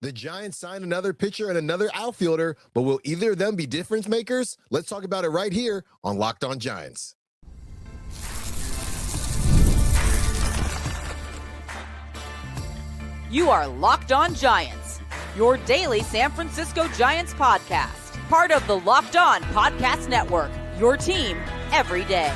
The Giants signed another pitcher and another outfielder, but will either of them be difference makers? Let's talk about it right here on Locked On Giants. You are Locked On Giants, your daily San Francisco Giants podcast. Part of the Locked On Podcast Network, your team every day.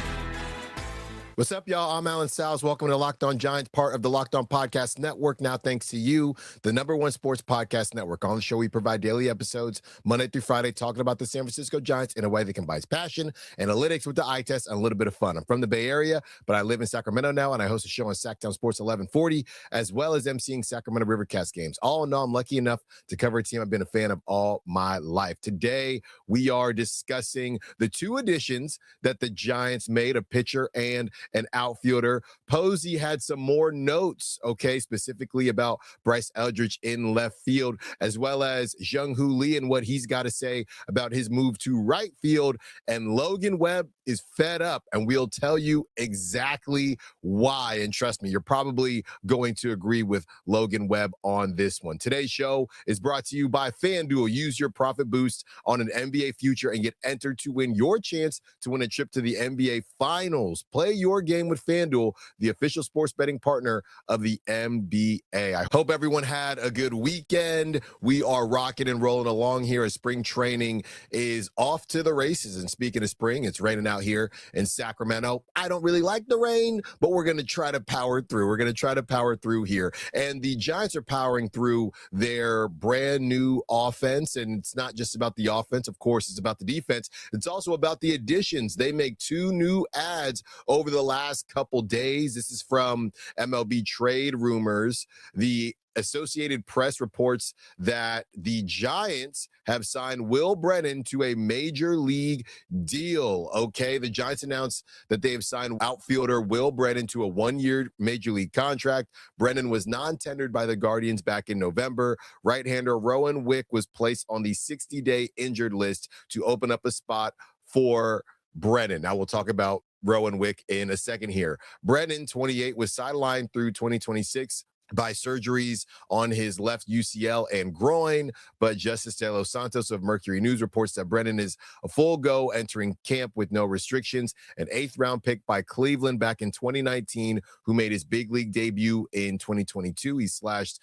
What's up, y'all? I'm Alan Salz. Welcome to Locked On Giants, part of the Locked On Podcast Network. Now, thanks to you, the #1 sports podcast network. On the show, we provide daily episodes, Monday through Friday, talking about the San Francisco Giants in a way that combines passion, analytics with the eye test, and a little bit of fun. I'm from the Bay Area, but I live in Sacramento now, and I host a show on Sacktown Sports 1140, as well as emceeing Sacramento Rivercast games. All in all, I'm lucky enough to cover a team I've been a fan of all my life. Today, we are discussing the two additions that the Giants made, a pitcher and an outfielder. Posey had some more notes, specifically about Bryce Eldridge in left field, as well as Jung Hoo Lee and what he's got to say about his move to right field. And Logan Webb is fed up, and we'll tell you exactly why. And trust me, you're probably going to agree with Logan Webb on this one. Today's show is brought to you by FanDuel. Use your profit boost on an NBA future and get entered to win your chance to win a trip to the NBA Finals. Play your game with FanDuel, the official sports betting partner of the NBA. I hope everyone had a good weekend. We are rocking and rolling along here as spring training is off to the races. And speaking of spring, it's raining out here in Sacramento. I don't really like the rain, but we're going to try to power through. We're going to try to power through here. And the Giants are powering through their brand new offense. And it's not just about the offense. Of course, it's about the defense. It's also about the additions. They make two new adds over the last couple days. This is from MLB Trade Rumors. The Associated Press reports that the Giants have signed Will Brennan to a major league deal. The Giants announced that they have signed outfielder Will Brennan to a one-year major league contract. Brennan was non-tendered by the Guardians back in November. Right-hander Rowan Wick was placed on the 60-day injured list to open up a spot for Brennan. Now we'll talk about Rowan Wick in a second here. Brennan, 28, was sidelined through 2026 by surgeries on his left UCL and groin, but Justice De Los Santos of Mercury News reports that Brennan is a full go, entering camp with no restrictions. An 8th-round pick by Cleveland back in 2019, who made his big league debut in 2022. He slashed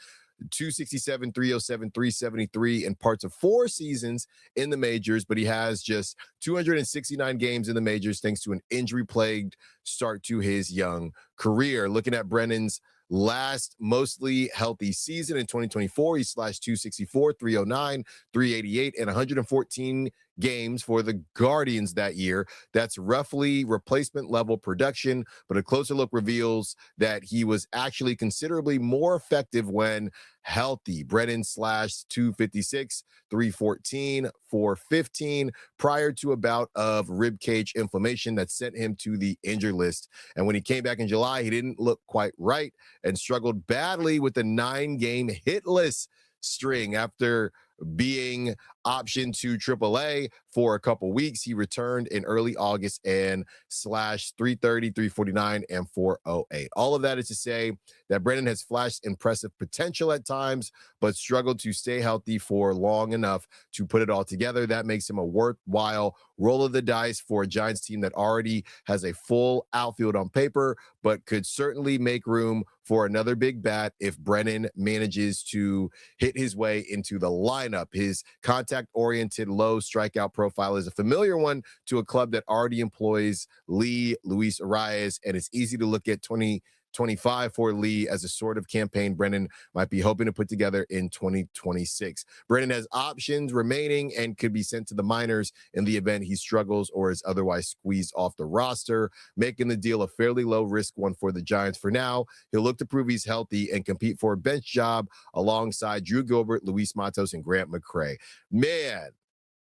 267, 307, 373 in parts of 4 seasons in the majors, but he has just 269 games in the majors thanks to an injury-plagued start to his young career. Looking at Brennan's last mostly healthy season in 2024, he slashed 264, 309, 388, and 114 games for the Guardians that year. That's roughly replacement level production, but a closer look reveals that he was actually considerably more effective when healthy. Brennan slashed 256, 314, 415 prior to a bout of ribcage inflammation that sent him to the injured list. And when he came back in July, he didn't look quite right and struggled badly with the 9-game hitless string. After being optioned to AAA for a couple weeks, he returned in early August and slashed 330, 349, and 408. All of that is to say that Brennan has flashed impressive potential at times, but struggled to stay healthy for long enough to put it all together. That makes him a worthwhile roll of the dice for a Giants team that already has a full outfield on paper, but could certainly make room for another big bat if Brennan manages to hit his way into the lineup. His contact-oriented, low strikeout profile is a familiar one to a club that already employs Lee, Luis Arias, and it's easy to look at 2025 for Lee as a sort of campaign Brennan might be hoping to put together in 2026. Brennan has options remaining and could be sent to the minors in the event he struggles or is otherwise squeezed off the roster, making the deal a fairly low-risk one for the Giants. For now, he'll look to prove he's healthy and compete for a bench job alongside Drew Gilbert, Luis Matos, and Grant McCray. Man,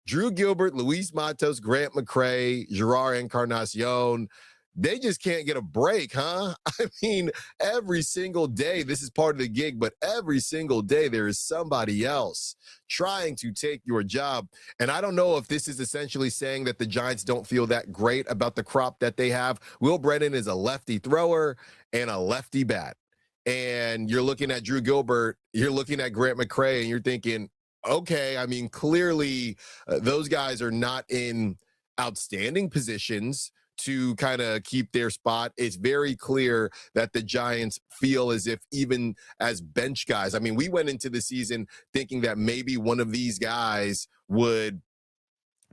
Drew Gilbert, Luis Matos, Grant McCray, Gerard Encarnacion, they just can't get a break, huh? I mean, every single day, this is part of the gig, but every single day there is somebody else trying to take your job. And I don't know if this is essentially saying that the Giants don't feel that great about the crop that they have. Will Brennan is a lefty thrower and a lefty bat. and you're looking at Drew Gilbert, you're looking at Grant McCray, and you're thinking, okay, I mean, clearly those guys are not in outstanding positions to kind of keep their spot. It's very clear that the Giants feel as if even as bench guys, I mean, we went into the season thinking that maybe one of these guys would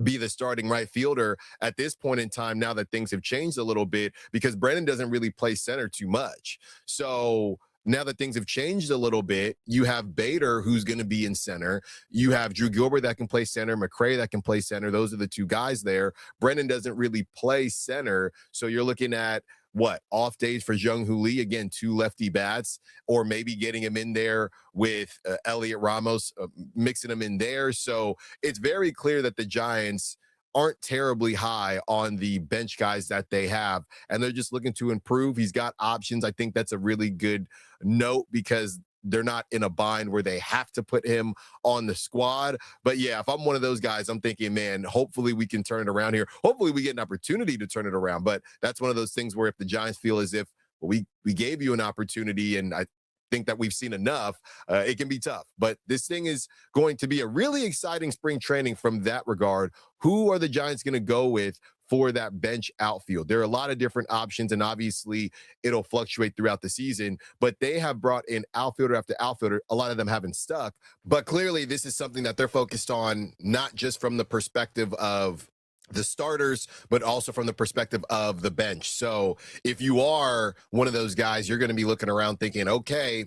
be the starting right fielder at this point in time, now that things have changed a little bit, because Brennan doesn't really play center too much. So now that things have changed a little bit, you have Bader, who's going to be in center. You have Drew Gilbert that can play center, McCray that can play center. Those are the two guys there. Brennan doesn't really play center. So you're looking at what, off days for Jung Hoo Lee, again, two lefty bats, or maybe getting him in there with Elliot Ramos, mixing him in there. So it's very clear that the Giants aren't terribly high on the bench guys that they have, and they're just looking to improve. He's got options. I think that's a really good note, because they're not in a bind where they have to put him on the squad. But yeah, if I'm one of those guys, I'm thinking, man, hopefully we can turn it around here. Hopefully we get an opportunity to turn it around. But that's one of those things where if the Giants feel as if, well, we gave you an opportunity and I think that we've seen enough, it can be tough. But this thing is going to be a really exciting spring training from that regard. Who are the Giants going to go with for that bench outfield? There are a lot of different options, and obviously it'll fluctuate throughout the season, but they have brought in outfielder after outfielder. A lot of them haven't stuck, but clearly this is something that they're focused on, not just from the perspective of the starters, but also from the perspective of the bench. So if you are one of those guys, you're going to be looking around thinking, okay,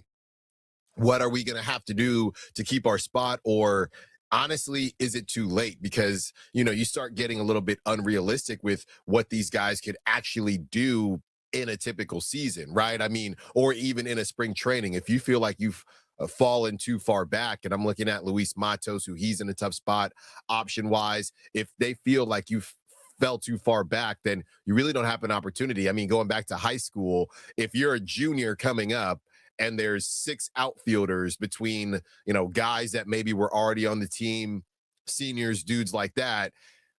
what are we going to have to do to keep our spot? Or honestly, is it too late? Because, you know, you start getting a little bit unrealistic with what these guys could actually do in a typical season, right? I mean, or even in a spring training. If you feel like you've fallen too far back, and I'm looking at Luis Matos, who he's in a tough spot option wise. If they feel like you've fell too far back, then you really don't have an opportunity. I mean, going back to high school, if you're a junior coming up and there's 6 outfielders between, you know, guys that maybe were already on the team, seniors, dudes like that,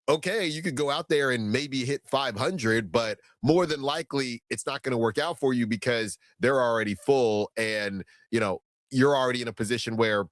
okay, you could go out there and maybe hit 500, but more than likely it's not going to work out for you because they're already full, and, you know, you're already in a position where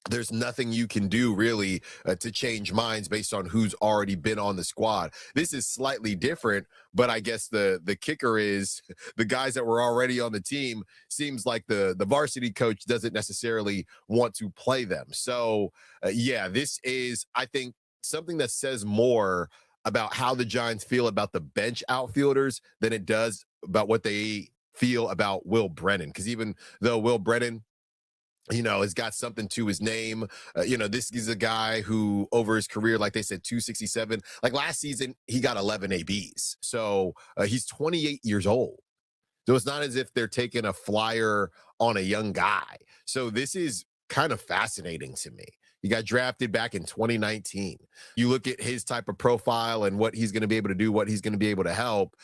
there's nothing you can do really to change minds based on who's already been on the squad. This is slightly different, but I guess the kicker is the guys that were already on the team, seems like the varsity coach doesn't necessarily want to play them. So yeah, this is, I think, something that says more about how the Giants feel about the bench outfielders than it does about what they feel about Will Brennan. Because even though Will Brennan, you know, has got something to his name. You know, this is a guy who over his career, like they said, 267. Like last season, he got 11 ABs. So he's 28 years old. So it's not as if they're taking a flyer on a young guy. So this is kind of fascinating to me. He got drafted back in 2019. You look at his type of profile and what he's going to be able to do, what he's going to be able to help.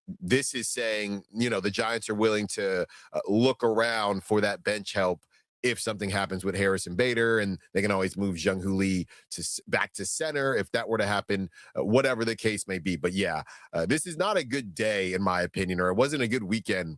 This is saying, you know, the Giants are willing to look around for that bench help if something happens with Harrison Bader, and they can always move Jung Hoo Lee back to center if that were to happen, whatever the case may be. But yeah, this is not a good day, in my opinion, or it wasn't a good weekend.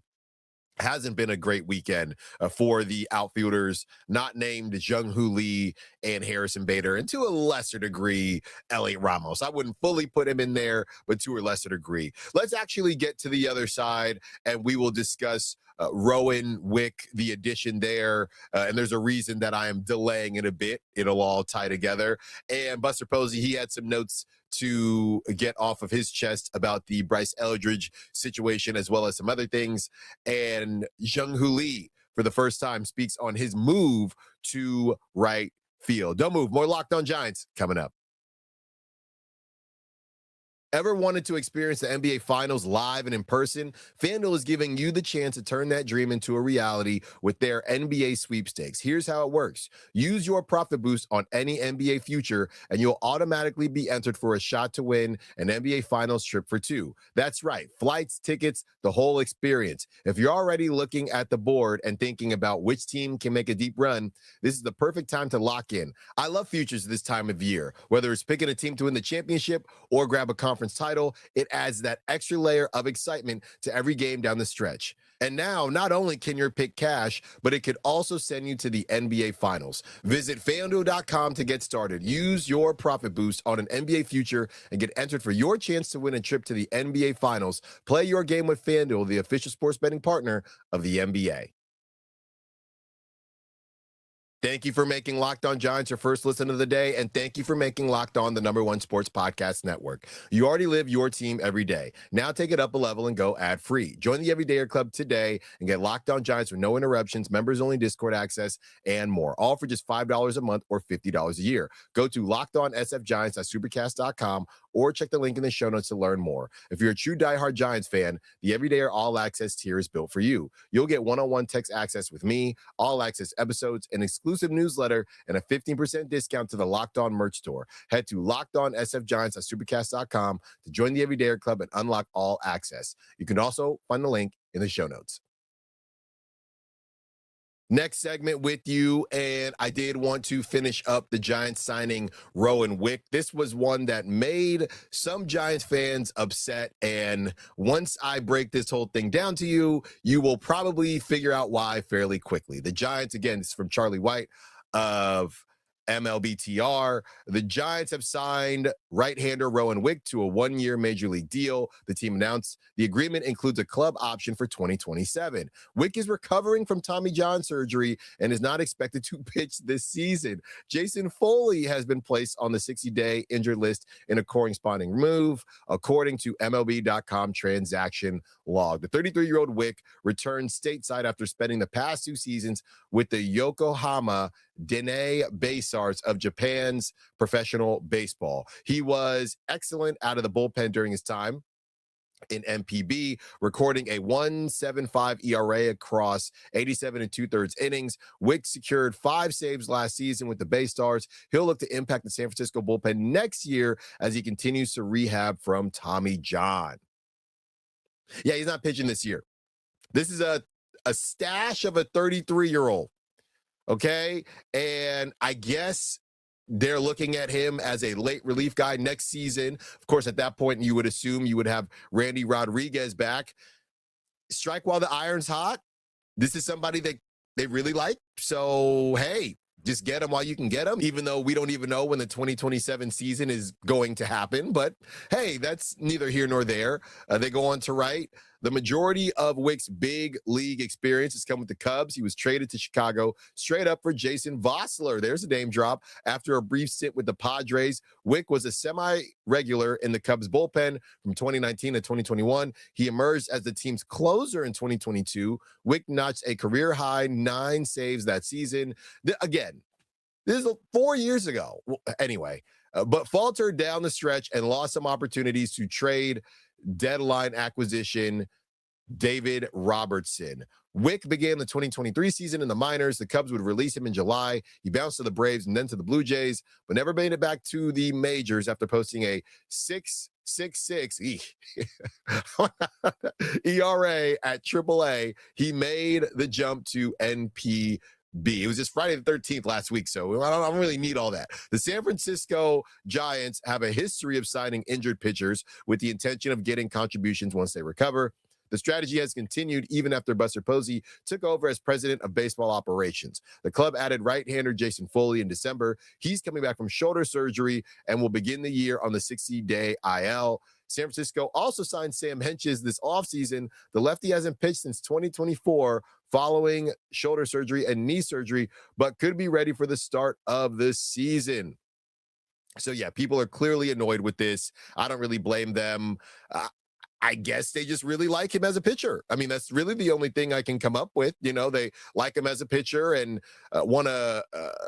Hasn't been a great weekend for the outfielders not named Jung Hoo Lee and Harrison Bader, and to a lesser degree, Elliot Ramos. I wouldn't fully put him in there, but to a lesser degree. Let's actually get to the other side, and we will discuss Rowan Wick, the addition there. And there's a reason that I am delaying it a bit. It'll all tie together. And Buster Posey, he had some notes to get off of his chest about the Bryce Eldridge situation, as well as some other things. And Jung Hoo Lee, for the first time, speaks on his move to right field. Don't move. More Locked On Giants coming up. Ever wanted to experience the NBA Finals live and in person? FanDuel is giving you the chance to turn that dream into a reality with their NBA sweepstakes. Here's how it works. Use your profit boost on any NBA future, and you'll automatically be entered for a shot to win an NBA Finals trip for 2. That's right. Flights, tickets, the whole experience. If you're already looking at the board and thinking about which team can make a deep run, this is the perfect time to lock in. I love futures this time of year. Whether it's picking a team to win the championship or grab a conference title, it adds that extra layer of excitement to every game down the stretch. And now, not only can your pick cash, but it could also send you to the NBA Finals. Visit FanDuel.com to get started. Use your profit boost on an NBA future and get entered for your chance to win a trip to the NBA Finals. Play your game with FanDuel, the official sports betting partner of the NBA. Thank you for making Locked On Giants your first listen of the day, and thank you for making Locked On the #1 sports podcast network. You already live your team every day. Now take it up a level and go ad-free. Join the Everydayer Club today and get Locked On Giants with no interruptions, members-only Discord access, and more. All for just $5 a month or $50 a year. Go to LockedOnSFGiants.supercast.com or check the link in the show notes to learn more. If you're a true diehard Giants fan, the Everydayer All Access tier is built for you. You'll get one-on-one text access with me, all access episodes, an exclusive newsletter, and a 15% discount to the Locked On merch store. Head to LockedOnSFGiants.supercast.com to join the Everydayer Club and unlock all access. You can also find the link in the show notes. Next segment with you, and I did want to finish up the Giants signing Rowan Wick. This was one that made some Giants fans upset, and once I break this whole thing down to you, you will probably figure out why fairly quickly. The Giants, again, this is from Charlie White of MLBTR. The Giants have signed right-hander Rowan Wick to a one-year major league deal. The team announced the agreement includes a club option for 2027. Wick is recovering from Tommy John surgery and is not expected to pitch this season. Jason Foley has been placed on the 60-day injured list in a corresponding move, according to MLB.com transaction log. The 33-year-old Wick returned stateside after spending the past 2 seasons with the Yokohama Dene Baysarts of Japan's professional baseball. He was excellent out of the bullpen during his time in MPB, recording a 1.75 ERA across 87 2/3 innings. Wick secured 5 saves last season with the Baystars. He'll look to impact the San Francisco bullpen next year as he continues to rehab from Tommy John. Yeah, he's not pitching this year. This is a stash of a 33-year-old. Okay. And I guess they're looking at him as a late relief guy next season. Of course, at that point, you would assume you would have Randy Rodriguez back. Strike while the iron's hot. This is somebody that they really like. So, hey, just get him while you can get him, even though we don't even know when the 2027 season is going to happen. But hey, that's neither here nor there. They go on to write, the majority of Wick's big league experience has come with the Cubs. He was traded to Chicago straight up for Jason Vossler. There's a name drop. After a brief stint with the Padres, Wick was a semi-regular in the Cubs bullpen from 2019 to 2021. He emerged as the team's closer in 2022. Wick notched a career-high 9 saves that season. Again, this is 4 years ago. Anyway, but faltered down the stretch and lost some opportunities to trade deadline acquisition David Robertson. Wick began the 2023 season in the minors. The Cubs would release him in July. He bounced to the Braves and then to the Blue Jays, but never made it back to the majors after posting a 6.66 ERA at AAA. He made the jump to NP. It was just Friday the 13th last week, so I don't really need all that. The San Francisco Giants have a history of signing injured pitchers with the intention of getting contributions once they recover. The strategy has continued even after Buster Posey took over as president of baseball operations. The club added right-hander Jason Foley in December. He's coming back from shoulder surgery and will begin the year on the 60-day IL. San Francisco also signed Sam Hentges this offseason. The lefty hasn't pitched since 2024 following shoulder surgery and knee surgery, but could be ready for the start of the season. So, yeah, people are clearly annoyed with this. I don't really blame them. I guess they just really like him as a pitcher. I mean, that's really the only thing I can come up with. You know, they like him as a pitcher and want to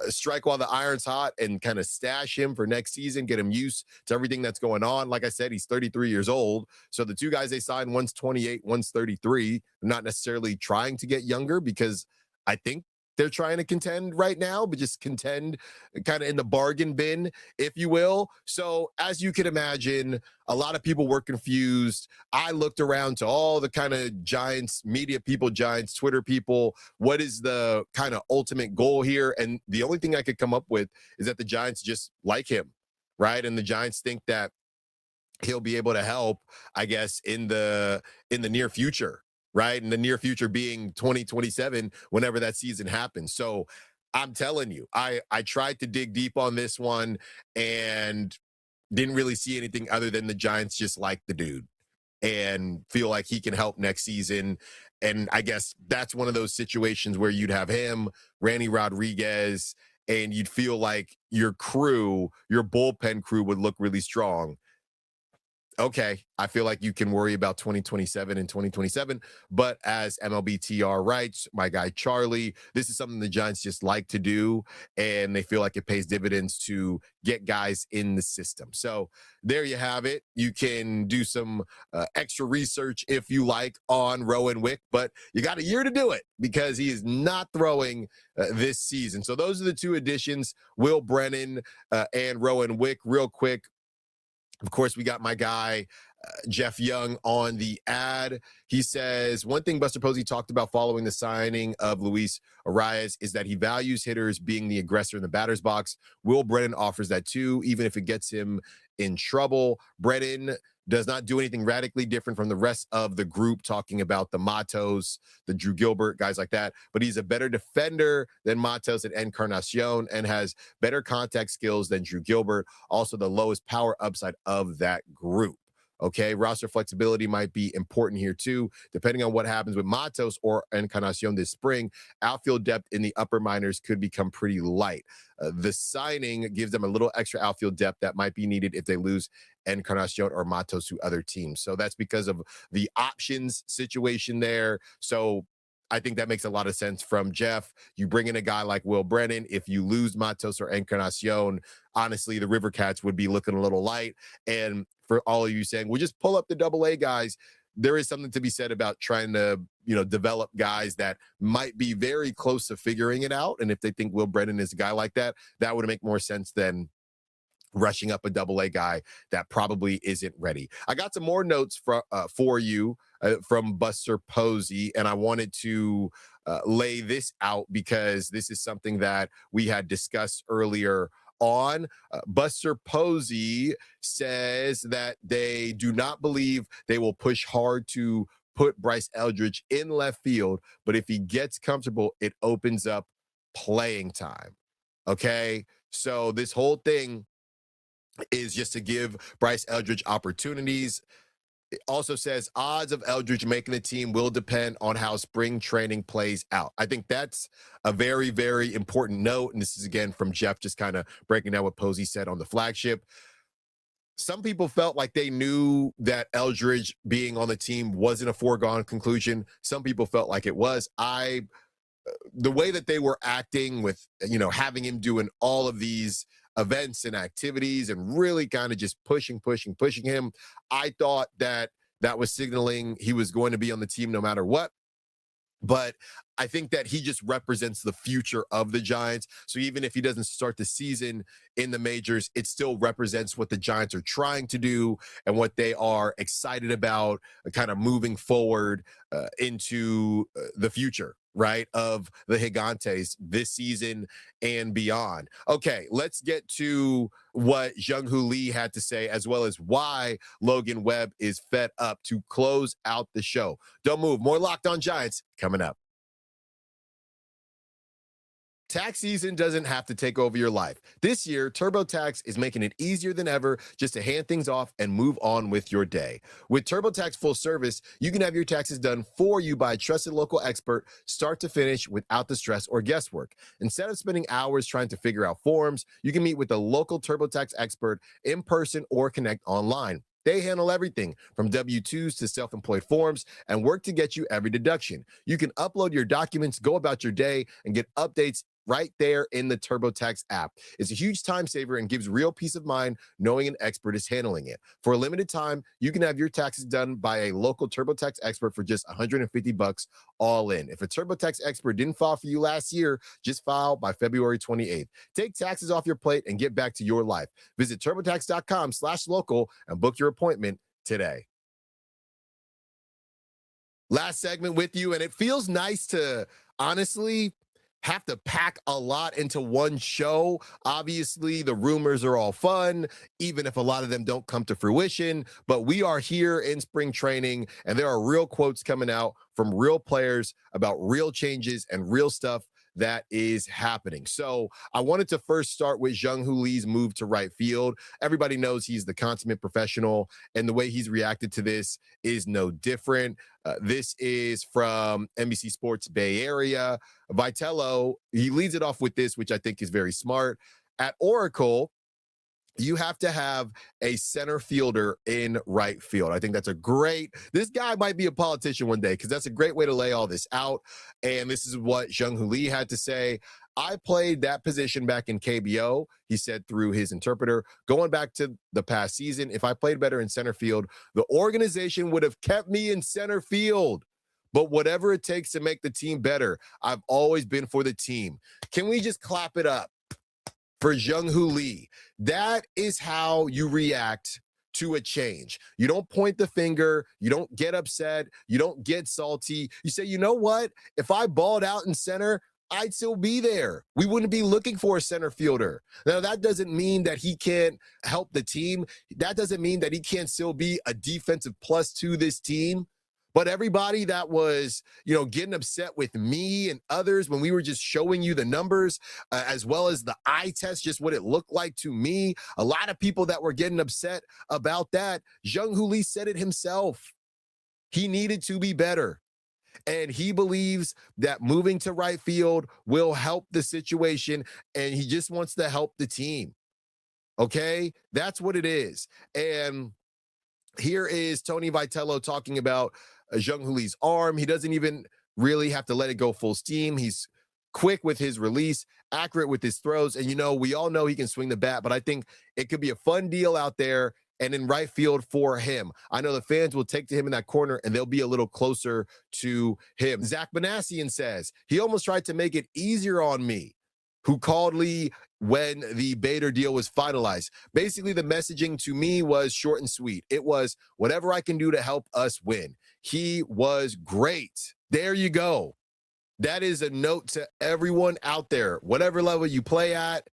strike while the iron's hot and kind of stash him for next season, get him used to everything that's going on. Like I said, he's 33 years old. So the 2 guys they signed, one's 28, one's 33. They're not necessarily trying to get younger because I think they're trying to contend right now, but just contend kind of in the bargain bin, if you will. So as you can imagine, a lot of people were confused. I looked around to all the kind of Giants media people, Giants Twitter people. What is the kind of ultimate goal here? And the only thing I could come up with is that the Giants just like him, right? And the Giants think that he'll be able to help, I guess, in the near future. right? In the near future being 2027, whenever that season happens. So I'm telling you, I tried to dig deep on this one and didn't really see anything other than the Giants just like the dude and feel like he can help next season. And I guess that's one of those situations where you'd have him, Randy Rodriguez, and you'd feel like your crew, your bullpen crew would look really strong. Okay, I feel like you can worry about 2027 and 2027. But as MLBTR writes, my guy Charlie, this is something the Giants just like to do, and they feel like it pays dividends to get guys in the system. So there you have it. You can do some extra research if you like on Rowan Wick, but you got a year to do it because he is not throwing this season. So those are the two additions, Will Brennan and Rowan Wick. Real quick, of course, we got my guy, Jeff Young, on the ad. He says, one thing Buster Posey talked about following the signing of Luis Arias is that he values hitters being the aggressor in the batter's box. Will Brennan offers that too, even if it gets him in trouble. Brennan does not do anything radically different from the rest of the group, talking about the Matos, the Drew Gilbert, guys like that. But he's a better defender than Matos and Encarnacion and has better contact skills than Drew Gilbert. Also, the lowest power upside of that group. Okay, roster flexibility might be important here too, depending on what happens with Matos or Encarnacion this spring. Outfield depth in the upper minors could become pretty light. The signing gives them a little extra outfield depth that might be needed if they lose Encarnacion or Matos to other teams. So that's because of the options situation there. So I think that makes a lot of sense from Jeff. You bring in a guy like Will Brennan. If you lose Matos or Encarnacion, honestly, the River Cats would be looking a little light. And for all of you saying, well, just pull up the AA guys, there is something to be said about trying to, develop guys that might be very close to figuring it out. And if they think Will Brennan is a guy like that, that would make more sense than rushing up a AA guy that probably isn't ready. I got some more notes for you from Buster Posey, and I wanted to lay this out because this is something that we had discussed earlier on. Buster Posey says that they do not believe they will push hard to put Bryce Eldridge in left field, but if he gets comfortable, it opens up playing time. Okay, so this whole thing is just to give Bryce Eldridge opportunities. It also says odds of Eldridge making the team will depend on how spring training plays out. I think that's a very, very important note. And this is, again, from Jeff, just kind of breaking down what Posey said on the flagship. Some people felt like they knew that Eldridge being on the team wasn't a foregone conclusion. Some people felt like it was. The way that they were acting with, having him doing all of these events and activities and really kind of just pushing him, I thought that was signaling he was going to be on the team no matter what. But I think that he just represents the future of the Giants. So even if he doesn't start the season in the majors, it still represents what the Giants are trying to do and what they are excited about kind of moving forward into the future, right, of the Gigantes this season and beyond. Okay, let's get to what Jung Hoo Lee had to say, as well as why Logan Webb is fed up, to close out the show. Don't move. More Locked On Giants coming up. Tax season doesn't have to take over your life. This year, TurboTax is making it easier than ever just to hand things off and move on with your day. With TurboTax Full Service, you can have your taxes done for you by a trusted local expert, start to finish, without the stress or guesswork. Instead of spending hours trying to figure out forms, you can meet with a local TurboTax expert in person or connect online. They handle everything from W-2s to self-employed forms and work to get you every deduction. You can upload your documents, go about your day, and get updates right there in the TurboTax app. It's a huge time saver and gives real peace of mind knowing an expert is handling it. For a limited time, you can have your taxes done by a local TurboTax expert for just $150 all in. If a TurboTax expert didn't file for you last year, just file by February 28th. Take taxes off your plate and get back to your life. Visit TurboTax.com/local and book your appointment today. Last segment with you, and it feels nice to honestly have to pack a lot into one show. Obviously, the rumors are all fun, even if a lot of them don't come to fruition. But we are here in spring training, and there are real quotes coming out from real players about real changes and real stuff that is happening. So I wanted to first start with Jung Hoo Lee's move to right field. Everybody knows he's the consummate professional, and the way he's reacted to this is no different. This is from NBC Sports Bay Area. Vitello, he leads it off with this, which I think is very smart. At Oracle, you have to have a center fielder in right field. I think that's this guy might be a politician one day, because that's a great way to lay all this out. And this is what Jung Hoo Lee had to say. I played that position back in KBO, he said through his interpreter. Going back to the past season, if I played better in center field, the organization would have kept me in center field. But whatever it takes to make the team better, I've always been for the team. Can we just clap it up for Jung Hoo Lee? That is how you react to a change. You don't point the finger. You don't get upset. You don't get salty. You say, you know what? If I balled out in center, I'd still be there. We wouldn't be looking for a center fielder. Now, that doesn't mean that he can't help the team. That doesn't mean that he can't still be a defensive plus to this team. But everybody that was, getting upset with me and others when we were just showing you the numbers, as well as the eye test, just what it looked like to me, a lot of people that were getting upset about that, Jung Hoo Lee said it himself. He needed to be better. And he believes that moving to right field will help the situation, and he just wants to help the team. Okay? That's what it is. And here is Tony Vitello talking about Jung Hoo Lee's arm. He doesn't even really have to let it go full steam. He's quick with his release, accurate with his throws. And, we all know he can swing the bat, but I think it could be a fun deal out there and in right field for him. I know the fans will take to him in that corner, and they'll be a little closer to him. Zach Manassian says, he almost tried to make it easier on me, who called Lee when the Bader deal was finalized. Basically, the messaging to me was short and sweet. It was whatever I can do to help us win. He was great. There you go. That is a note to everyone out there, whatever level you play at.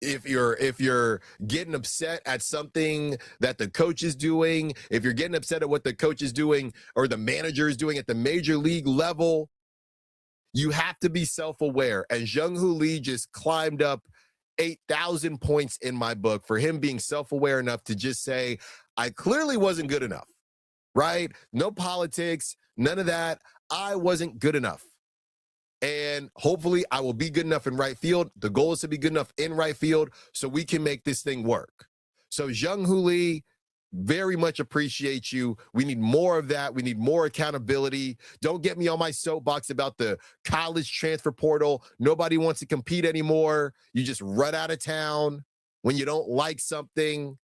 If you're getting upset at something that the coach is doing, if you're getting upset at what the coach is doing or the manager is doing at the major league level, you have to be self-aware. And Jung Hoo Lee just climbed up 8,000 points in my book for him being self-aware enough to just say, I clearly wasn't good enough, right? No politics, none of that. I wasn't good enough. And hopefully I will be good enough in right field. The goal is to be good enough in right field so we can make this thing work. So Jung Hoo Lee, very much appreciate you. We need more of that. We need more accountability. Don't get me on my soapbox about the college transfer portal. Nobody wants to compete anymore. You just run out of town when you don't like something.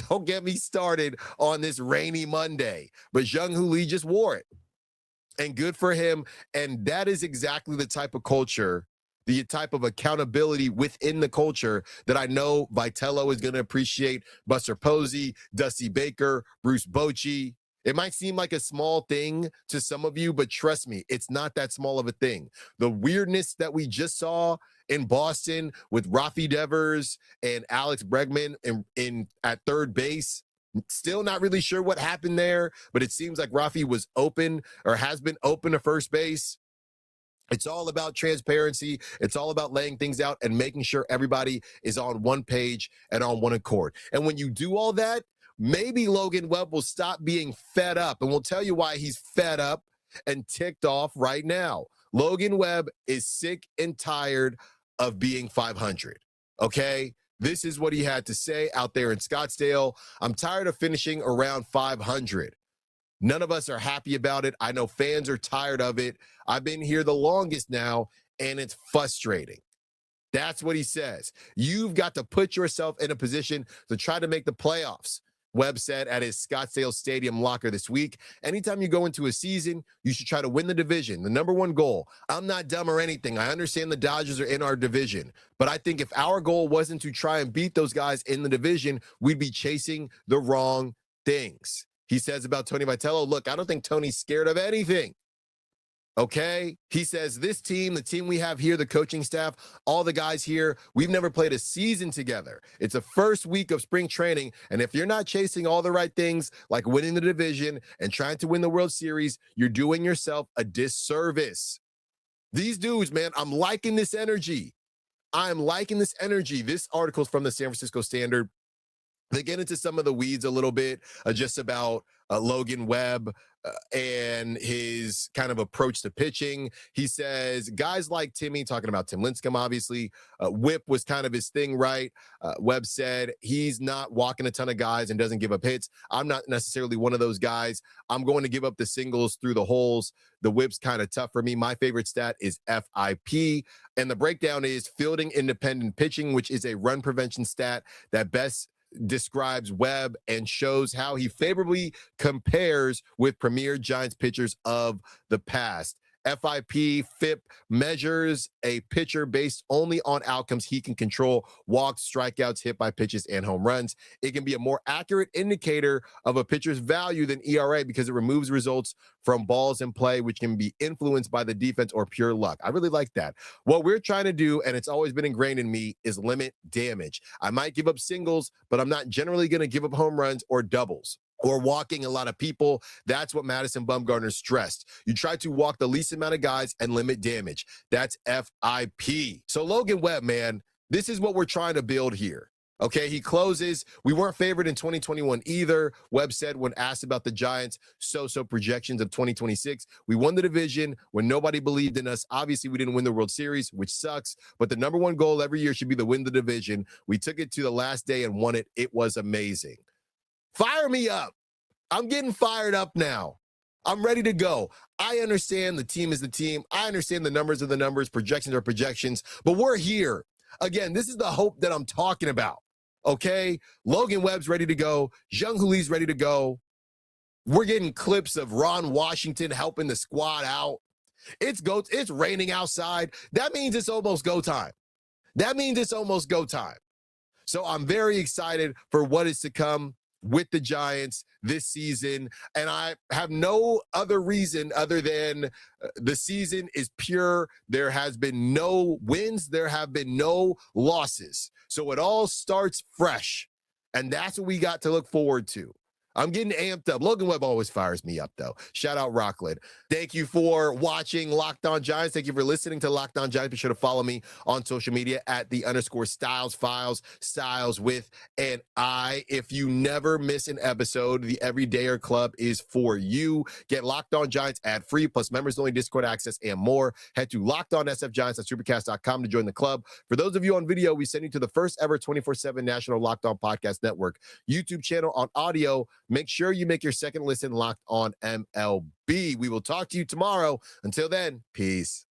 Don't get me started on this rainy Monday. But Jung Hoo Lee just wore it. And good for him. And that is exactly the type of culture, the type of accountability within the culture that I know Vitello is going to appreciate. Buster Posey, Dusty Baker, Bruce Bochy. It might seem like a small thing to some of you, but trust me, it's not that small of a thing. The weirdness that we just saw in Boston with Rafi Devers and Alex Bregman in at third base, still not really sure what happened there, but it seems like Rafi was open or has been open to first base. It's all about transparency. It's all about laying things out and making sure everybody is on one page and on one accord. And when you do all that, maybe Logan Webb will stop being fed up, and we'll tell you why he's fed up and ticked off right now. Logan Webb is sick and tired of being 500, okay? This is what he had to say out there in Scottsdale. I'm tired of finishing around 500. None of us are happy about it. I know fans are tired of it. I've been here the longest now, and it's frustrating. That's what he says. You've got to put yourself in a position to try to make the playoffs, Webb said at his Scottsdale Stadium locker this week. Anytime you go into a season, you should try to win the division, the number one goal. I'm not dumb or anything. I understand the Dodgers are in our division, but I think if our goal wasn't to try and beat those guys in the division, we'd be chasing the wrong things. He says about Tony Vitello, look, I don't think Tony's scared of anything. Okay. He says, this team, the team we have here, the coaching staff, all the guys here, we've never played a season together. It's the first week of spring training. And if you're not chasing all the right things, like winning the division and trying to win the World Series, you're doing yourself a disservice. These dudes, man, I'm liking this energy. I'm liking this energy. This article is from the San Francisco Standard. They get into some of the weeds a little bit, just about Logan Webb and his kind of approach to pitching. He says guys like Timmy, talking about Tim Lincecum, obviously, whip was kind of his thing, right? Webb said he's not walking a ton of guys and doesn't give up hits. I'm not necessarily one of those guys. I'm going to give up the singles through the holes. The whip's kind of tough for me. My favorite stat is FIP. And the breakdown is fielding independent pitching, which is a run prevention stat that best describes Webb and shows how he favorably compares with premier Giants pitchers of the past. FIP measures a pitcher based only on outcomes he can control: walks, strikeouts, hit by pitches, and home runs. It can be a more accurate indicator of a pitcher's value than ERA because it removes results from balls in play, which can be influenced by the defense or pure luck. I really like that. What we're trying to do, and it's always been ingrained in me, is limit damage. I might give up singles, but I'm not generally going to give up home runs or doubles or walking a lot of people. That's what Madison Bumgarner stressed. You try to walk the least amount of guys and limit damage. That's FIP. So Logan Webb, man, this is what we're trying to build here. Okay, he closes. We weren't favored in 2021 either. Webb said when asked about the Giants' so-so projections of 2026, we won the division when nobody believed in us. Obviously, we didn't win the World Series, which sucks, but the number one goal every year should be to win the division. We took it to the last day and won it. It was amazing. Fire me up. I'm getting fired up now. I'm ready to go. I understand the team is the team. I understand the numbers are the numbers. Projections are projections. But we're here. Again, this is the hope that I'm talking about. Okay? Logan Webb's ready to go. Jung Hoo Lee's ready to go. We're getting clips of Ron Washington helping the squad out. It's raining outside. That means it's almost go time. That means it's almost go time. So I'm very excited for what is to come with the Giants this season. And I have no other reason other than the season is pure. There has been no wins. There have been no losses. So it all starts fresh. And that's what we got to look forward to. I'm getting amped up. Logan Webb always fires me up, though. Shout out Rockland. Thank you for watching Locked On Giants. Thank you for listening to Locked On Giants. Be sure to follow me on social media at @the_Styles Files, Styles with an I. If you never miss an episode, the Everydayer Club is for you. Get Locked On Giants ad-free, plus members-only Discord access and more. Head to LockedOnSFGiants@supercast.com to join the club. For those of you on video, we send you to the first ever 24/7 national Locked On Podcast Network YouTube channel. On audio, make sure you make your second listen Locked On MLB. We will talk to you tomorrow. Until then, peace.